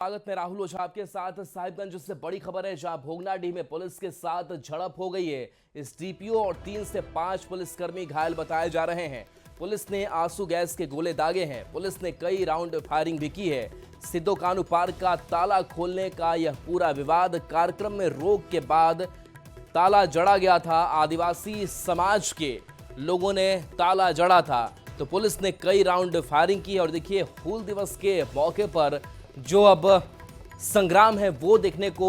स्वागत में राहुल ओझा आपके साथ। साहिबगंज से बड़ी खबर है, जहां भोगनाडीह में पुलिस के साथ झड़प हो गई है। इस डीपीओ और 3 से 5 पुलिसकर्मी घायल बताए जा रहे हैं। पुलिस ने आंसू गैस के गोले दागे हैं। पुलिस ने कई राउंड फायरिंग भी की है। सिद्धो कानू पार्क का ताला खोलने का यह पूरा विवाद कार्यक्रम में रोक के बाद ताला जड़ा गया था। आदिवासी समाज के लोगों ने ताला जड़ा था, तो पुलिस ने कई राउंड फायरिंग की। और देखिए, हूल दिवस के मौके पर जो अब संग्राम है वो देखने को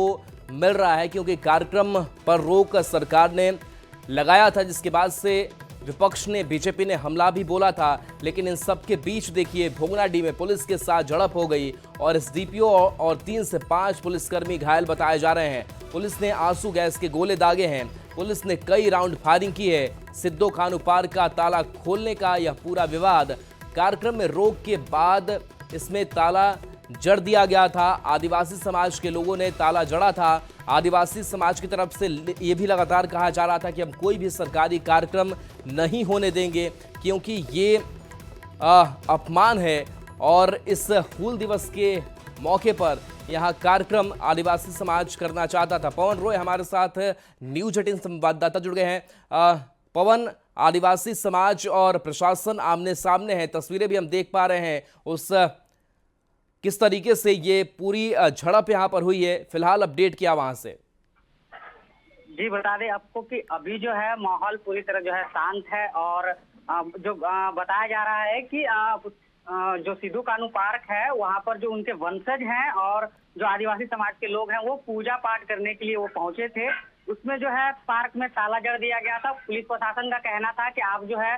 मिल रहा है, क्योंकि कार्यक्रम पर रोक सरकार ने लगाया था, जिसके बाद से विपक्ष ने, बीजेपी ने हमला भी बोला था। लेकिन इन सब के बीच देखिए, भोगनाडीह में पुलिस के साथ झड़प हो गई और इस डीपीओ और 3 से 5 पुलिसकर्मी घायल बताए जा रहे हैं। पुलिस ने आंसू गैस के गोले दागे हैं। पुलिस ने कई राउंड फायरिंग की है। सिद्धो कानू पार्क का ताला खोलने का यह पूरा विवाद कार्यक्रम में रोक के बाद इसमें ताला जड़ दिया गया था। आदिवासी समाज के लोगों ने ताला जड़ा था। आदिवासी समाज की तरफ से ये भी लगातार कहा जा रहा था कि हम कोई भी सरकारी कार्यक्रम नहीं होने देंगे, क्योंकि ये अपमान है। और इस हूल दिवस के मौके पर यहाँ कार्यक्रम आदिवासी समाज करना चाहता था। पवन रॉय हमारे साथ न्यूज 18 संवाददाता जुड़ गए हैं। पवन, आदिवासी समाज और प्रशासन आमने सामने है, तस्वीरें भी हम देख पा रहे हैं। उस किस तरीके से ये पूरी झड़प यहाँ पर हुई है, फिलहाल अपडेट किया वहां से। जी, बता दें आपको कि अभी जो है माहौल पूरी तरह जो है शांत है। और जो बताया जा रहा है कि जो सिद्धू कानू पार्क है वहां पर जो उनके वंशज हैं और जो आदिवासी समाज के लोग हैं वो पूजा पाठ करने के लिए वो पहुंचे थे। उसमें जो है पार्क में ताला जड़ दिया गया था। पुलिस प्रशासन का कहना था कि आप जो है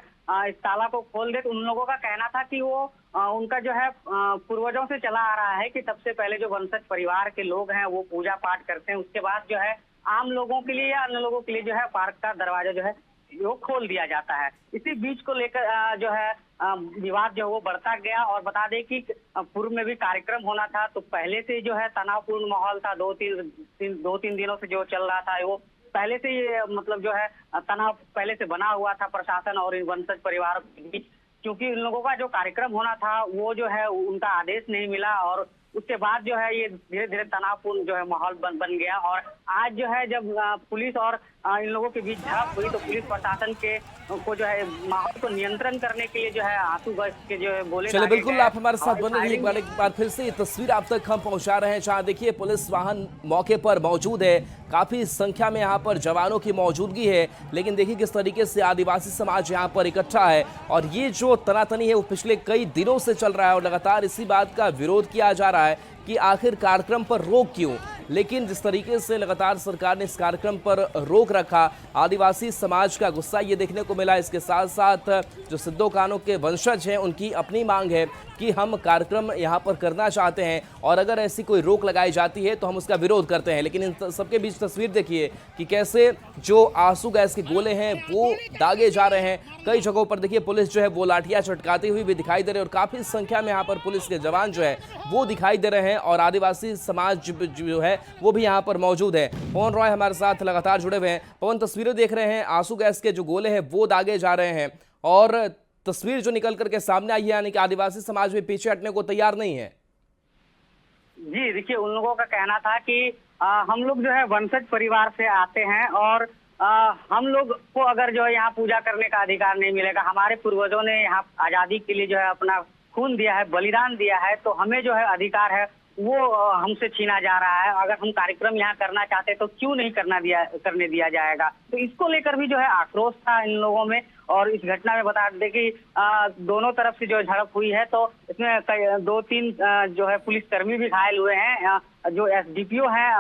इस ताला को खोल दे। तो उन लोगों का कहना था कि वो उनका जो है पूर्वजों से चला आ रहा है कि सबसे पहले जो वंशज परिवार के लोग हैं वो पूजा पाठ करते हैं, उसके बाद जो है आम लोगों के लिए या अन्य लोगों के लिए जो है पार्क का दरवाजा जो है वो खोल दिया जाता है। इसी बीच को लेकर जो है विवाद जो है वो बढ़ता गया। और बता दें कि पूर्व में भी कार्यक्रम होना था, तो पहले से जो है तनावपूर्ण माहौल था। दो तीन दिनों से जो चल रहा था वो पहले से ये मतलब जो है तनाव पहले से बना हुआ था प्रशासन और इन वंशज परिवार के बीच, क्योंकि इन लोगों का जो कार्यक्रम होना था वो जो है उनका आदेश नहीं मिला। और उसके बाद जो है ये धीरे धीरे तनावपूर्ण जो है माहौल बन गया। और आज जो है जब पुलिस और इन लोगों के बीच झड़प हुई, तो पुलिस प्रशासन के को जो है माहौल को नियंत्रण करने के लिए जो है आंसू गैस के जो है गोले चलिए, बिल्कुल आप हमारे साथ बने रहिए। एक बार फिर से ये तस्वीर आप तक हम पहुंचा रहे हैं, जहां देखिए पुलिस वाहन मौके पर मौजूद है। काफी संख्या में यहाँ पर जवानों की मौजूदगी है। लेकिन देखिए किस तरीके से आदिवासी समाज यहाँ पर इकट्ठा है। और ये जो तनातनी है वो पिछले कई दिनों से चल रहा है और लगातार इसी बात का विरोध किया जा रहा है कि आखिर कार्यक्रम पर रोक क्यों। लेकिन जिस तरीके से लगातार सरकार ने इस कार्यक्रम पर रोक रखा, आदिवासी समाज का गुस्सा ये देखने को मिला। इसके साथ साथ जो सिद्धो कानू के वंशज हैं उनकी अपनी मांग है कि हम कार्यक्रम यहाँ पर करना चाहते हैं और अगर ऐसी कोई रोक लगाई जाती है तो हम उसका विरोध करते हैं। लेकिन इन सबके बीच तस्वीर देखिए कि कैसे जो आंसू गैस के गोले हैं वो दागे जा रहे हैं। कई जगहों पर देखिए पुलिस जो है वो लाठियां चटकाती हुई भी दिखाई दे रही है और काफी संख्या में यहाँ पर पुलिस के जवान जो है वो दिखाई दे रहे हैं और आदिवासी समाज जो है वो भी यहाँ पर मौजूद है। पवन रॉय हमारे साथ लगातार जुड़े हुए हैं। पवन, तस्वीरें देख रहे हैं, आंसू गैस के जो गोले हैं वो दागे जा रहे हैं और तस्वीर जो निकल करके सामने आई है, यानी कि आदिवासी समाज भी पीछे हटने को तैयार नहीं है। जी, देखिए उन लोगों का कहना था कि हम लोग जो है वंशज परिवार से आते हैं और हम लोग को अगर जो है यहाँ पूजा करने का अधिकार नहीं मिलेगा। हमारे पूर्वजों ने यहाँ आजादी के लिए जो है अपना खून दिया है, बलिदान दिया है, तो हमें जो है अधिकार है वो हमसे छीना जा रहा है। अगर हम कार्यक्रम यहाँ करना चाहते तो क्यों नहीं करने दिया जाएगा। तो इसको लेकर भी जो है आक्रोश था इन लोगों में। और इस घटना में बता दें कि दोनों तरफ से जो झड़प हुई है, तो इसमें 2-3 जो है पुलिसकर्मी भी घायल हुए हैं। जो एसडीपीओ हैं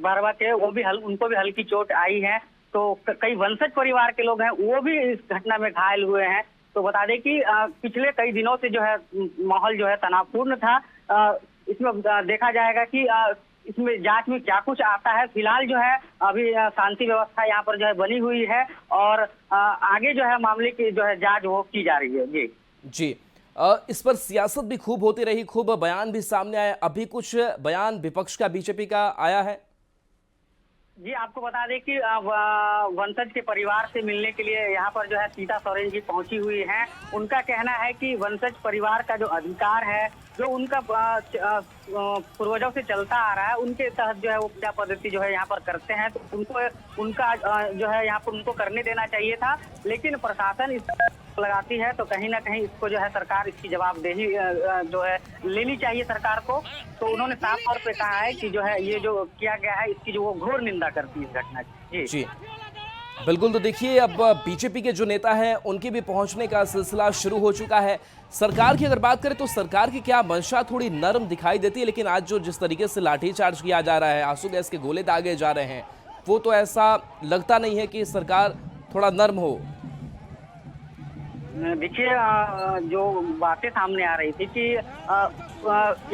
बरवा के, वो भी उनको भी हल्की चोट आई है। तो कई वंशज परिवार के लोग हैं वो भी इस घटना में घायल हुए हैं। तो बता दें कि पिछले कई दिनों से जो है माहौल जो है तनावपूर्ण था। इसमें देखा जाएगा कि इसमें जांच में क्या कुछ आता है। फिलहाल जो है अभी शांति व्यवस्था यहाँ पर जो है बनी हुई है और आगे जो है मामले की जो है जांच वो की जा रही है। जी जी, इस पर सियासत भी खूब होती रही, खूब बयान भी सामने आया। अभी कुछ बयान विपक्ष का, बीजेपी का आया है? जी, आपको बता दें कि वंशज के परिवार से मिलने के लिए यहाँ पर जो है सीता सोरेन जी पहुंची हुई हैं। उनका कहना है कि वंशज परिवार का जो अधिकार है जो उनका पूर्वजों से चलता आ रहा है, उनके तहत जो है वो पूजा पद्धति जो है यहाँ पर करते हैं, तो उनको उनका जो है यहाँ पर उनको करने देना चाहिए था। लेकिन प्रशासन इस लगाती है, तो कहीं ना कहीं इसको जो है सरकार इसकी जवाबदेही जो है लेनी चाहिए सरकार को। तो उन्होंने साफ तौर पे कहा है कि जो है ये जो किया गया है इसकी जो वो घोर निंदा करती है इस घटना की। जी बिल्कुल। तो देखिए, अब बीजेपी के जो नेता हैं उनके भी पहुंचने का सिलसिला शुरू हो चुका है। सरकार की अगर बात करें तो सरकार की क्या मंशा थोड़ी नरम दिखाई देती है, लेकिन आज जो जिस तरीके से लाठीचार्ज किया जा रहा है, आंसू गैस के गोले दागे जा रहे हैं, वो तो ऐसा लगता नहीं है कि सरकार थोड़ा नर्म हो। देखिए, जो बातें सामने आ रही थी कि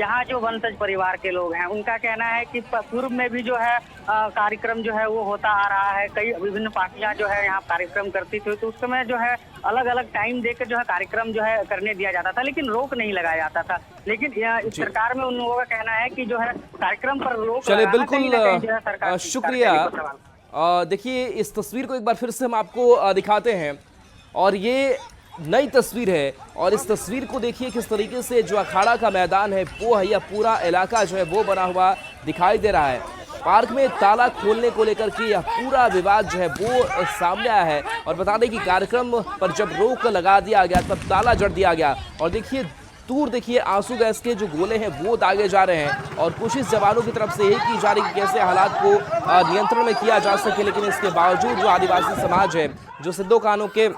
यहाँ जो वंशज परिवार के लोग हैं उनका कहना है कि पूर्व में भी जो है कार्यक्रम जो है वो होता आ रहा है। कई विभिन्न पार्टियां जो है यहाँ कार्यक्रम करती थी, तो उस समय जो है अलग अलग टाइम देकर जो है कार्यक्रम जो है करने दिया जाता था, लेकिन रोक नहीं लगाया जाता था। लेकिन इस सरकार में उन लोगों का कहना है कि जो है कार्यक्रम पर रोक चलिए, लगाना बिल्कुल कहीं ना कहीं जो है सरकार की शुक्रिया। देखिए, इस तस्वीर को एक बार फिर से हम आपको दिखाते हैं, और ये नई तस्वीर है, और इस तस्वीर को देखिए किस तरीके से जो अखाड़ा का मैदान है वो है, या पूरा इलाका जो है वो बना हुआ दिखाई दे रहा है। पार्क में ताला खोलने को लेकर के यह पूरा विवाद जो है वो सामने आया है, और बता दें कि कार्यक्रम पर जब रोक लगा दिया गया तब ताला जड़ दिया गया। और देखिए दूर देखिए आंसू गैस के जो गोले हैं वो दागे जा रहे हैं, और कोशिश जवानों की तरफ से यही की जा रही है कि कैसे हालात को नियंत्रण में किया जा सके। लेकिन इसके बावजूद जो आदिवासी समाज है, जो सिद्धो कान्हू के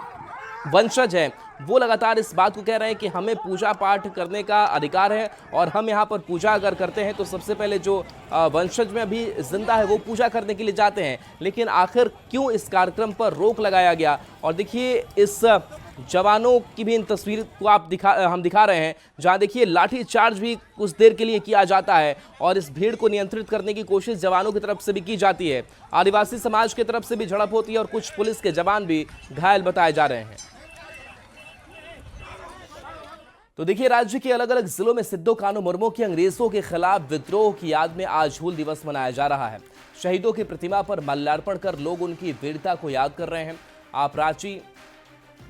वंशज हैं, वो लगातार इस बात को कह रहे हैं कि हमें पूजा पाठ करने का अधिकार है, और हम यहाँ पर पूजा अगर करते हैं तो सबसे पहले जो वंशज में अभी जिंदा है वो पूजा करने के लिए जाते हैं। लेकिन आखिर क्यों इस कार्यक्रम पर रोक लगाया गया? और देखिए इस जवानों की भी इन तस्वीर को हम दिखा रहे हैं, जहां देखिए लाठी चार्ज भी कुछ देर के लिए किया जाता है, और इस भीड़ को नियंत्रित करने की कोशिश जवानों की तरफ से भी की जाती है। आदिवासी समाज की तरफ से भी झड़प होती है, और कुछ पुलिस के जवान भी घायल बताए जा रहे हैं। तो देखिए, राज्य के अलग अलग जिलों में सिद्धो कान्हू मुर्मू के अंग्रेजों के खिलाफ विद्रोह की याद में आज हूल दिवस मनाया जा रहा है। शहीदों की प्रतिमा पर माल्यार्पण कर लोग उनकी वीरता को याद कर रहे हैं। आप रांची,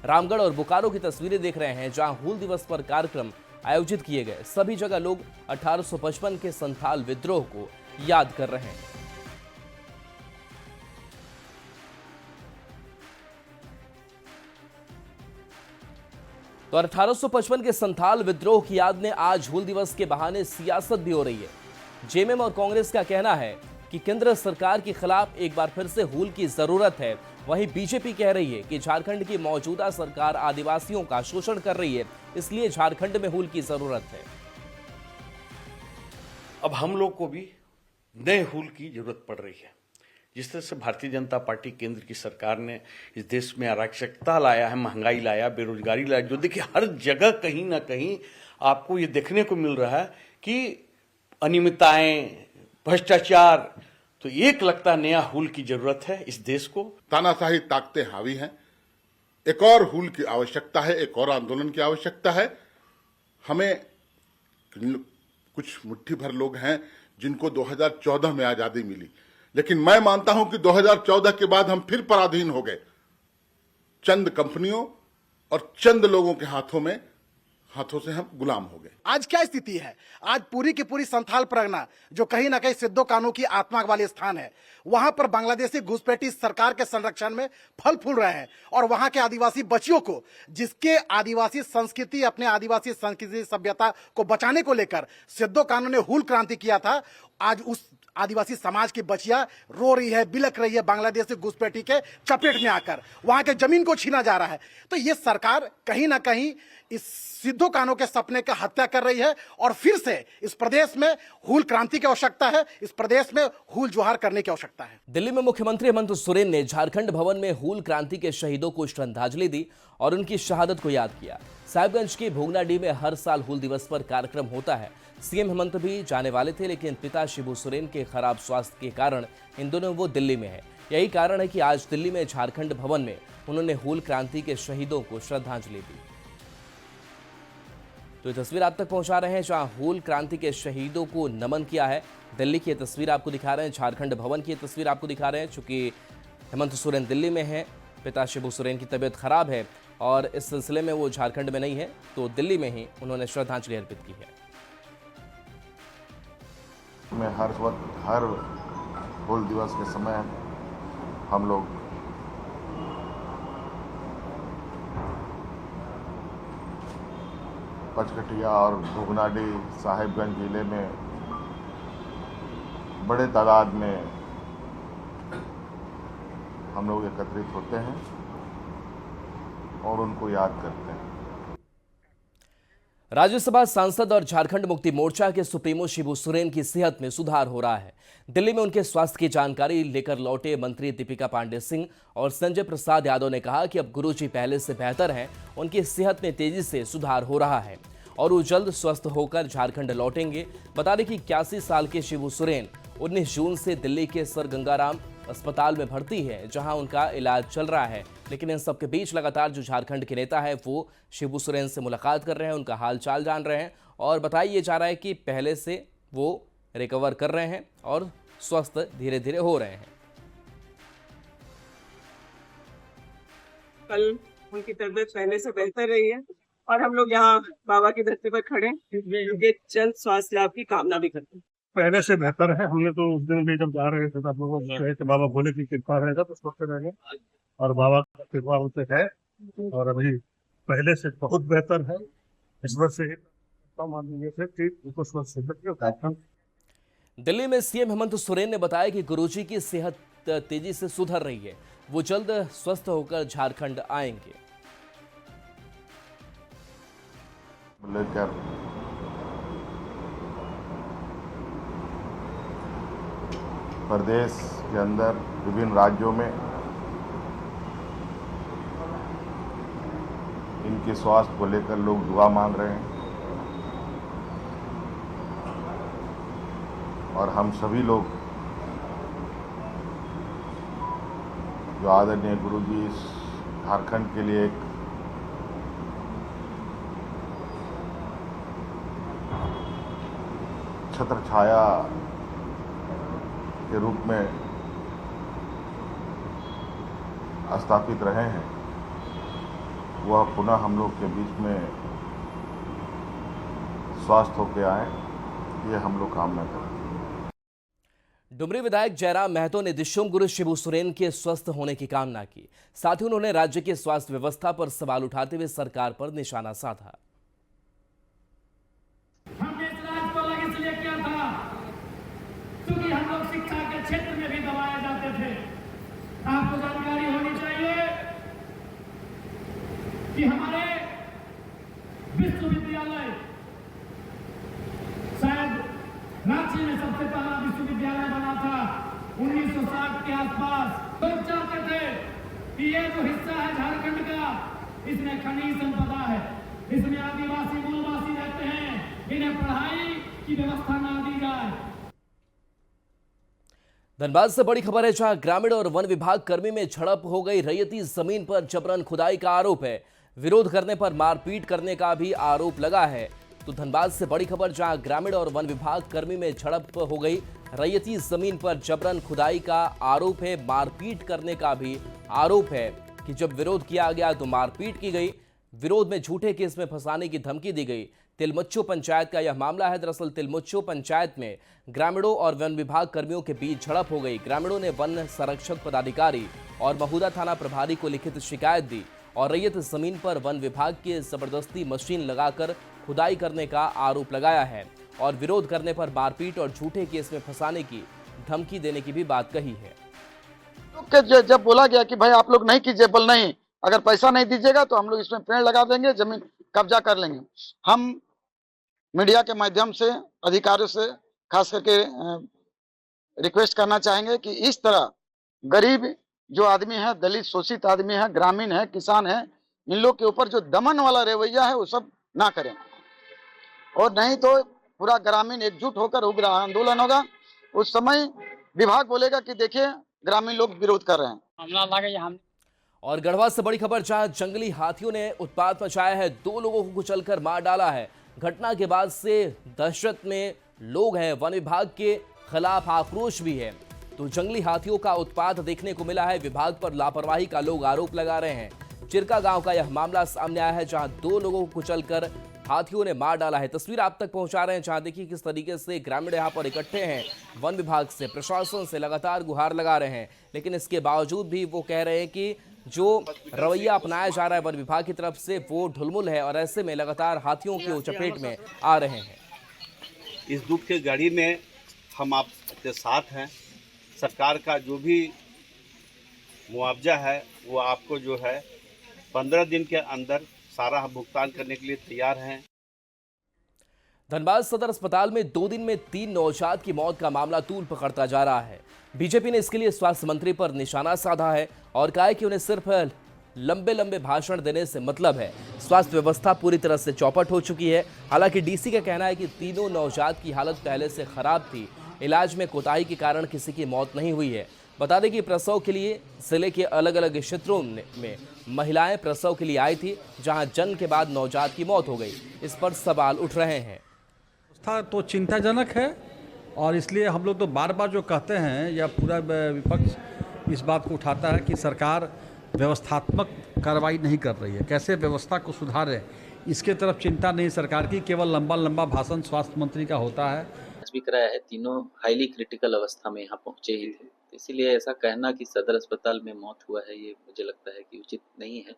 रामगढ़ और बोकारो की तस्वीरें देख रहे हैं, जहां हूल दिवस पर कार्यक्रम आयोजित किए गए। सभी जगह लोग 1855 के संथाल विद्रोह को याद कर रहे हैं। तो 1855 के संथाल विद्रोह की याद में आज हूल दिवस के बहाने सियासत भी हो रही है। जेएमएम और कांग्रेस का कहना है कि केंद्र सरकार के खिलाफ एक बार फिर से हूल की जरूरत है। वहीं बीजेपी कह रही है कि झारखंड की मौजूदा सरकार आदिवासियों का शोषण कर रही है, इसलिए झारखंड में हूल की जरूरत है। अब हम लोग को भी नए हूल की जरूरत पड़ रही है। जिस तरह से भारतीय जनता पार्टी केंद्र की सरकार ने इस देश में अराजकता लाया है, महंगाई लाया, बेरोजगारी लाया, जो देखिए हर जगह कहीं ना कहीं आपको ये देखने को मिल रहा है कि अनियमितताएं, भ्रष्टाचार, तो एक लगता नया हूल की जरूरत है इस देश को। तानाशाही ताकतें हावी हैं, एक और हूल की आवश्यकता है, एक और आंदोलन की आवश्यकता है। हमें कुछ मुट्ठी भर लोग हैं जिनको 2014 में आजादी मिली, लेकिन मैं मानता हूं कि 2014 के बाद हम फिर पराधीन हो गए चंद कंपनियों और चंद लोगों के हाथों से हम गुलाम हो गए। आज क्या स्थिति है? आज पूरी की पूरी संथाल परगना जो कहीं ना कहीं सिद्धो कान्हू की आत्मा वाले स्थान है, वहां पर बांग्लादेशी घुसपैठी सरकार के संरक्षण में फल फूल रहे हैं, और वहां के आदिवासी बच्चियों को, जिसके आदिवासी संस्कृति, अपने आदिवासी संस्कृति सभ्यता को बचाने को लेकर सिद्धो कान्हू ने हूल क्रांति किया था, आज उस आदिवासी समाज की बच्चियां रो रही है, बिलक रही है बांग्लादेशी घुसपैठी के चपेट में आकर। वहां के जमीन को छीना जा रहा है। तो ये सरकार कहीं ना कहीं इस सिद्धो कान्हू के सपने का हत्या कर रही है, और फिर से इस प्रदेश में हूल क्रांति की आवश्यकता है, इस प्रदेश में हूल जोहार करने की आवश्यकता है। दिल्ली में मुख्यमंत्री हेमंत सोरेन ने झारखंड भवन में हूल क्रांति के शहीदों को श्रद्धांजलि दी और उनकी शहादत को याद किया। साहिबगंज के भोगनाडीह में हर साल हूल दिवस पर कार्यक्रम होता है। सीएम हेमंत भी जाने वाले थे, लेकिन पिता शिबू सोरेन के खराब स्वास्थ्य के कारण इन दोनों वो दिल्ली में है। यही कारण है कि आज दिल्ली में झारखंड भवन में उन्होंने हूल क्रांति के शहीदों को श्रद्धांजलि दी। तो ये तस्वीर आप तक पहुंचा रहे हैं, जहां हूल क्रांति के शहीदों को नमन किया है। दिल्ली की तस्वीर आपको दिखा रहे हैं, झारखंड भवन की तस्वीर आपको दिखा रहे हैं। चूंकि हेमंत सोरेन दिल्ली में है, पिता शिबू सोरेन की तबीयत खराब है और इस सिलसिले में वो झारखंड में नहीं है, तो दिल्ली में ही उन्होंने श्रद्धांजलि अर्पित की है। में हर वक्त हर हूल दिवस के समय हम लोग पचकटिया और भोगनाडीह साहिबगंज जिले में बड़े तादाद में हम लोग एकत्रित होते हैं और उनको याद करते हैं। राज्यसभा सांसद और झारखंड मुक्ति मोर्चा के सुप्रीमो शिबू सोरेन की सेहत में सुधार हो रहा है। दिल्ली में उनके स्वास्थ्य की जानकारी लेकर लौटे मंत्री दीपिका पांडे सिंह और संजय प्रसाद यादव ने कहा कि अब गुरुजी पहले से बेहतर हैं, उनकी सेहत में तेजी से सुधार हो रहा है और वो जल्द स्वस्थ होकर झारखंड लौटेंगे। बता दें कि 81 साल के शिबू सोरेन 19 जून से दिल्ली के सर गंगाराम अस्पताल में भर्ती है, जहां उनका इलाज चल रहा है। लेकिन इन सबके बीच लगातार जो झारखंड के नेता है वो शिबू सोरेन से मुलाकात कर रहे हैं, उनका हाल चाल जान रहे हैं और बताया जा रहा है कि पहले से वो रिकवर कर रहे हैं और स्वस्थ धीरे धीरे हो रहे हैं। कल उनकी तबीयत पहले से बेहतर रही है और हम लोग यहाँ बाबा की धरती पर खड़े उनके जल्द स्वास्थ्य लाभ की कामना भी करते हैं। पहले से बेहतर है। हमने तो उस दिन भी जब जा रहे थे तब लोगों को कहे थे बाबा भोले की कृपा रहेगा तो स्वस्थ रहेंगे और बाबा की कृपा उनसे है और अभी पहले से बहुत बेहतर है। इस वर्ष से उनको स्वस्थ। दिल्ली में सीएम हेमंत सोरेन ने बताया कि गुरुजी की सेहत तेजी से सुधर रही है, वो जल्द स्वस्थ होकर झारखंड आएंगे। लेकर प्रदेश के अंदर विभिन्न राज्यों में इनके स्वास्थ्य को लेकर लोग दुआ मांग रहे हैं और हम सभी लोग जो आदरणीय गुरुजी झारखंड के लिए एक छत्र छाया के रूप में स्थापित रहे हैं, वह पुनः हम लोग के बीच में स्वस्थ होकर आए, ये हम लोग कामना करें। डुमरी विधायक जयराम महतो ने दिशोम गुरु शिबू सोरेन के स्वस्थ होने की कामना की। साथ ही उन्होंने राज्य की स्वास्थ्य व्यवस्था पर सवाल उठाते हुए सरकार पर निशाना साधा। हमने इस राज को अलग इसलिए किया था क्योंकि हम लोग शिक्षा के क्षेत्र में भी दबाए जाते थे। आपको जानकारी होनी चाहिए कि हमारे विश्वविद्यालय शायद रांची में सबसे पहला विश्वविद्यालय बना था 1960 के आसपास। लोग चाहते थे कि ये जो हिस्सा है झारखंड का, इसमें खनिज संपदा है, इसमें आदिवासी मूलवासी रहते हैं, इन्हें पढ़ाई की व्यवस्था ना दी जाए। धनबाद से बड़ी खबर है, जहां ग्रामीण और वन विभाग कर्मी में झड़प हो गई। रैयती जमीन पर जबरन खुदाई का आरोप है, विरोध करने पर मारपीट करने का भी आरोप लगा है। तो धनबाद से बड़ी खबर, जहां ग्रामीण और वन विभाग कर्मी में झड़प हो गई। रैयती जमीन पर जबरन खुदाई का आरोप है, मारपीट करने का भी आरोप है कि जब विरोध किया गया तो मारपीट की गई। विरोध में झूठे केस में फंसाने की धमकी दी गई। तिलमुच्चो पंचायत का यह मामला है। दरअसल तिलमुच्चो पंचायत में ग्रामीणों और वन विभाग कर्मियों के बीच झड़प हो गई। ग्रामीणों ने वन संरक्षक पदाधिकारी और महुदा थाना प्रभारी को लिखित शिकायत दी और रैयत जमीन पर वन विभाग की जबरदस्ती मशीन लगाकर खुदाई करने का आरोप लगाया है और विरोध करने पर मारपीट और झूठे केस में फंसाने की धमकी देने की भी बात कही है। तो जब बोला गया कि भाई आप लोग नहीं कीजिए, बोल नहीं, अगर पैसा नहीं दीजिएगा तो हम लोग इसमें पेड़ लगा देंगे, जमीन कब्जा कर लेंगे। हम मीडिया के माध्यम से अधिकारियों से खास करके रिक्वेस्ट करना चाहेंगे कि इस तरह गरीब जो आदमी है, दलित शोषित आदमी है, ग्रामीण है, किसान है, इन लोग के ऊपर जो दमन वाला रवैया है वो सब ना करें और नहीं तो पूरा ग्रामीण एकजुट होकर उग्र आंदोलन होगा। उस समय विभाग बोलेगा कि देखिए ग्रामीण लोग विरोध कर रहे हैं। और गढ़वा से बड़ी खबर, जहां जंगली हाथियों ने उत्पात मचाया है, 2 लोगों को कुचलकर मार डाला है। घटना के बाद से दहशत में लोग हैं, वन विभाग के खिलाफ आक्रोश भी है। तो जंगली हाथियों का उत्पात देखने को मिला है। विभाग पर लापरवाही का लोग आरोप लगा रहे हैं। चिरका गांव का यह मामला सामने आया है, जहां 2 लोगों को कुचलकर हाथियों ने मार डाला है। तस्वीर आप तक पहुंचा रहे हैं, जहां देखिए किस तरीके से ग्रामीण यहां पर इकट्ठे हैं, वन विभाग से, प्रशासन से लगातार गुहार लगा रहे हैं, लेकिन इसके बावजूद भी वो कह रहे हैं कि जो रवैया अपनाया जा रहा है वन विभाग की तरफ से वो ढुलमुल है और ऐसे में लगातार हाथियों की चपेट में आ रहे हैं। इस दुख के घड़ी में हम आपके साथ हैं। सरकार का जो भी मुआवजा है वो आपको जो है 15 दिन के अंदर सारा भुगतान करने के लिए तैयार हैं। धनबाद सदर अस्पताल में 2 दिन में 3 नवजात की मौत का मामला तूल पकड़ता जा रहा है। बीजेपी ने इसके लिए स्वास्थ्य मंत्री पर निशाना साधा है और कहा है कि उन्हें सिर्फ लंबे लंबे भाषण देने से मतलब है। स्वास्थ्य व्यवस्था पूरी तरह से चौपट हो चुकी है। हालांकि डीसी का कहना है कि तीनों नवजात की हालत पहले से खराब थी, इलाज में कोताही के कारण किसी की मौत नहीं हुई है। बता दें कि प्रसव के लिए जिले के अलग अलग क्षेत्रों में महिलाएं प्रसव के लिए आई थी, जहां जन्म के बाद नवजात की मौत हो गई। इस पर सवाल उठ रहे हैं। तो चिंताजनक है और इसलिए हम लोग तो बार बार जो कहते हैं या पूरा विपक्ष इस बात को उठाता है कि सरकार व्यवस्थात्मक कार्रवाई नहीं कर रही है, कैसे व्यवस्था को सुधारें, इसके तरफ चिंता नहीं सरकार की, केवल लंबा लंबा भाषण स्वास्थ्य मंत्री का होता है। भी कराया है, तीनों हाईली क्रिटिकल अवस्था में यहाँ पहुँचे ही थे, इसीलिए ऐसा कहना कि सदर अस्पताल में मौत हुआ है ये मुझे लगता है कि उचित नहीं है।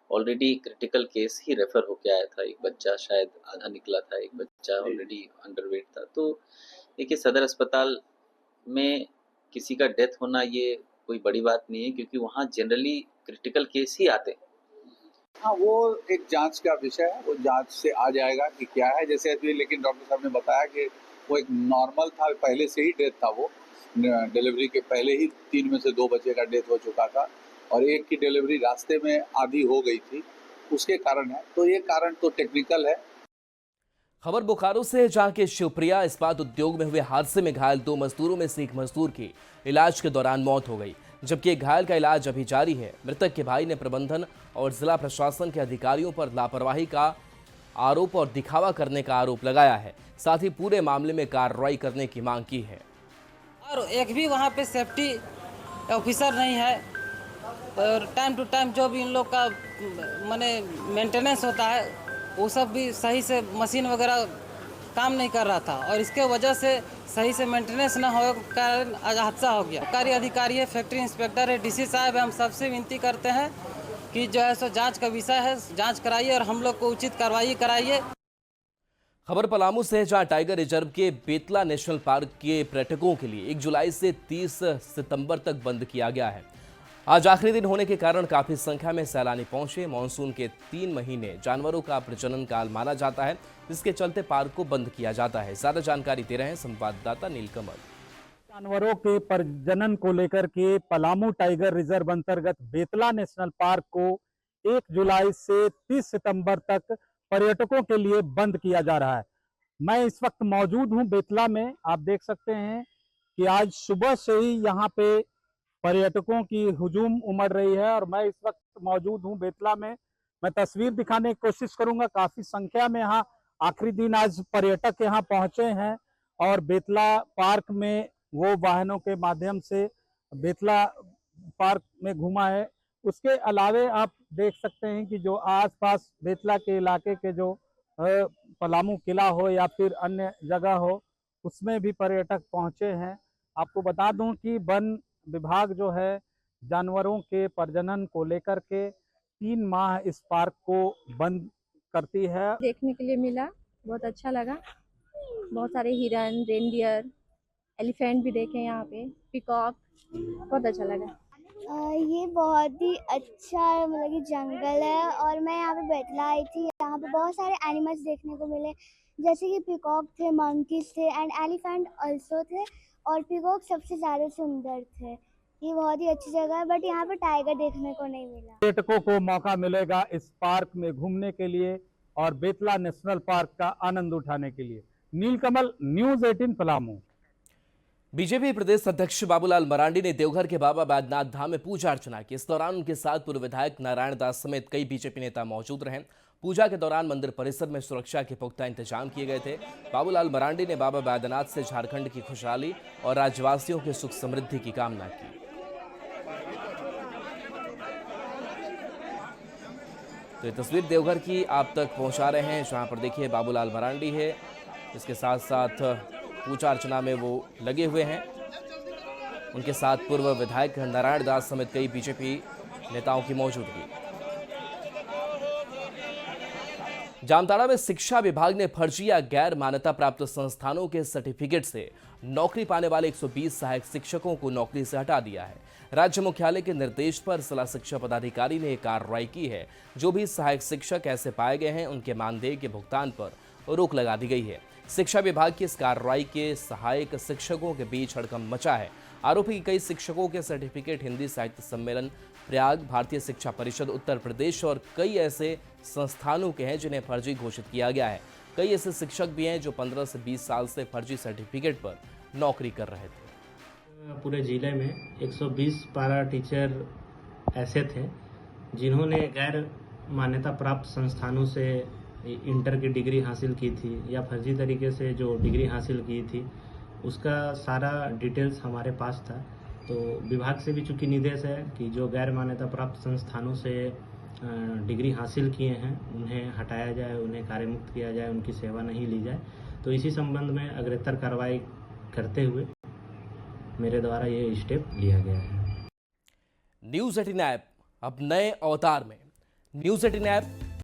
ऑलरेडी क्रिटिकल केस ही रेफर होके आया था, एक बच्चा शायद आधा निकला था, एक बच्चा ऑलरेडी अंडरवेट था। तो देखिए सदर अस्पताल में किसी का डेथ होना ये कोई बड़ी बात नहीं है, क्योंकि वहाँ जनरली क्रिटिकल केस ही आते हैं। हाँ, वो एक जांच का विषय है, वो जांच से आ जाएगा कि क्या है। जैसे अभी लेकिन डॉक्टर साहब ने बताया कि वो एक नॉर्मल था, पहले से ही डेथ था, वो डिलीवरी के पहले ही 3 में से 2 बच्चे का डेथ हो चुका था और एक की डिलीवरी रास्ते में आधी हो गई थी, उसके कारण है। तो ये कारण तो टेक्निकल है। खबर बोकारो से, जहां के शिवप्रिया इस्पात उद्योग में हुए हादसे में घायल 2 मजदूरों में से एक मजदूर की इलाज के दौरान मौत हो गई, जबकि एक घायल का इलाज अभी जारी है। मृतक के भाई ने प्रबंधन और जिला प्रशासन के अधिकारियों पर लापरवाही का आरोप और दिखावा करने का आरोप लगाया है। साथ ही पूरे मामले में कार्रवाई करने की मांग की है। और एक भी वहाँ पे सेफ्टी ऑफिसर नहीं है और टाइम टू टाइम जो भी इन लोग का माने मेंटेनेंस होता है वो सब भी सही से मशीन वगैरह काम नहीं कर रहा था और इसके वजह से सही से मेंटेनेंस न हो कारण हादसा हो गया। सरकारी अधिकारी है, फैक्ट्री इंस्पेक्टर है, डीसी साहब है, हम सबसे विनती करते हैं कि जो है सो जांच का विषय है, जांच कराइए और हम लोग को उचित कार्रवाई कराइए। खबर पलामू से है, जहां टाइगर रिजर्व के बेतला नेशनल पार्क के पर्यटकों के लिए 1 जुलाई से 30 सितंबर तक बंद किया गया है। आज आखिरी दिन होने के कारण काफी संख्या में सैलानी पहुंचे। मानसून के 3 महीने जानवरों का प्रजनन काल माना जाता है, जिसके चलते पार्क को बंद किया जाता है। ज्यादा जानकारी दे रहे हैं संवाददाता नीलकमल। जानवरों के प्रजनन को लेकर के पलामू टाइगर रिजर्व अंतर्गत बेतला नेशनल पार्क को 1 जुलाई से 30 सितंबर तक पर्यटकों के लिए बंद किया जा रहा है। मैं इस वक्त मौजूद हूं बेतला में। आप देख सकते हैं कि आज सुबह से ही यहाँ पे पर्यटकों की हुजूम उमड़ रही है और मैं इस वक्त मौजूद हूं बेतला में। मैं तस्वीर दिखाने की कोशिश करूंगा। काफी संख्या में यहाँ आखिरी दिन आज पर्यटक यहाँ पहुंचे हैं और बेतला पार्क में वो वाहनों के माध्यम से बेतला पार्क में घूमा है। उसके अलावे आप देख सकते हैं कि जो आसपास बेतला के इलाके के जो पलामू किला हो या फिर अन्य जगह हो, उसमें भी पर्यटक पहुंचे हैं। आपको बता दूं कि वन विभाग जो है जानवरों के प्रजनन को लेकर के 3 माह इस पार्क को बंद करती है। देखने के लिए मिला, बहुत अच्छा लगा। बहुत सारे हिरन, रेनडियर, एलिफेंट भी देखे यहाँ पे, पिकॉक, बहुत अच्छा लगा। ये बहुत ही अच्छा मतलब कि जंगल है और मैं यहाँ पे बेतला आई थी। यहाँ पे बहुत सारे एनिमल्स देखने को मिले, जैसे कि पिकॉक थे, मंकीज थे एंड एलिफेंट ऑल्सो थे और पिकॉक सबसे ज़्यादा सुंदर थे। ये बहुत ही अच्छी जगह है, बट यहाँ पे टाइगर देखने को नहीं मिला। पर्यटकों को मौका मिलेगा इस पार्क में घूमने के लिए और बेतला नेशनल पार्क का आनंद उठाने के लिए। नीलकमल, न्यूज़ 18 पलामू। बीजेपी प्रदेश अध्यक्ष बाबूलाल मरांडी ने देवघर के बाबा बैद्यनाथ धाम में पूजा अर्चना की। इस दौरान उनके साथ पूर्व विधायक नारायण दास समेत कई बीजेपी नेता मौजूद रहे। पूजा के दौरान मंदिर परिसर में सुरक्षा के पुख्ता इंतजाम किए गए थे। बाबूलाल मरांडी ने बाबा बैद्यनाथ से झारखंड की खुशहाली और राज्यवासियों के सुख समृद्धि की कामना की। तो ये तस्वीर देवघर की आप तक पहुंचा रहे हैं, जहां पर देखिए बाबूलाल मरांडी है, इसके साथ साथ पूजा अर्चना में वो लगे हुए हैं। उनके साथ पूर्व विधायक नारायण दास समेत कई बीजेपी नेताओं की मौजूदगी। जामताड़ा में शिक्षा विभाग ने फर्जी या गैर मान्यता प्राप्त संस्थानों के सर्टिफिकेट से नौकरी पाने वाले 120 सहायक शिक्षकों को नौकरी से हटा दिया है। राज्य मुख्यालय के निर्देश पर जिला शिक्षा पदाधिकारी ने कार्रवाई की है। जो भी सहायक शिक्षक ऐसे पाए गए हैं, उनके मानदेय के भुगतान पर रोक लगा दी गई है। शिक्षा विभाग की इस कार्रवाई के सहायक शिक्षकों के बीच हड़कंप मचा है। आरोपी कई शिक्षकों के सर्टिफिकेट हिंदी साहित्य सम्मेलन प्रयाग, भारतीय शिक्षा परिषद उत्तर प्रदेश और कई ऐसे संस्थानों के हैं जिन्हें फर्जी घोषित किया गया है। कई ऐसे शिक्षक भी हैं जो 15 से 20 साल से फर्जी सर्टिफिकेट पर नौकरी कर रहे थे। पूरे जिले में 120 पारा टीचर ऐसे थे जिन्होंने गैर मान्यता प्राप्त संस्थानों से इंटर की डिग्री हासिल की थी या फर्जी तरीके से जो डिग्री हासिल की थी, उसका सारा डिटेल्स हमारे पास था। तो विभाग से भी चूंकि निर्देश है कि जो गैर मान्यता प्राप्त संस्थानों से डिग्री हासिल किए हैं उन्हें हटाया जाए, उन्हें कार्यमुक्त किया जाए, उनकी सेवा नहीं ली जाए। तो इसी संबंध में अग्रेतर कार्रवाई करते हुए मेरे द्वारा ये स्टेप लिया गया है। न्यूज़ 18 ऐप अब नए अवतार में। News 18 app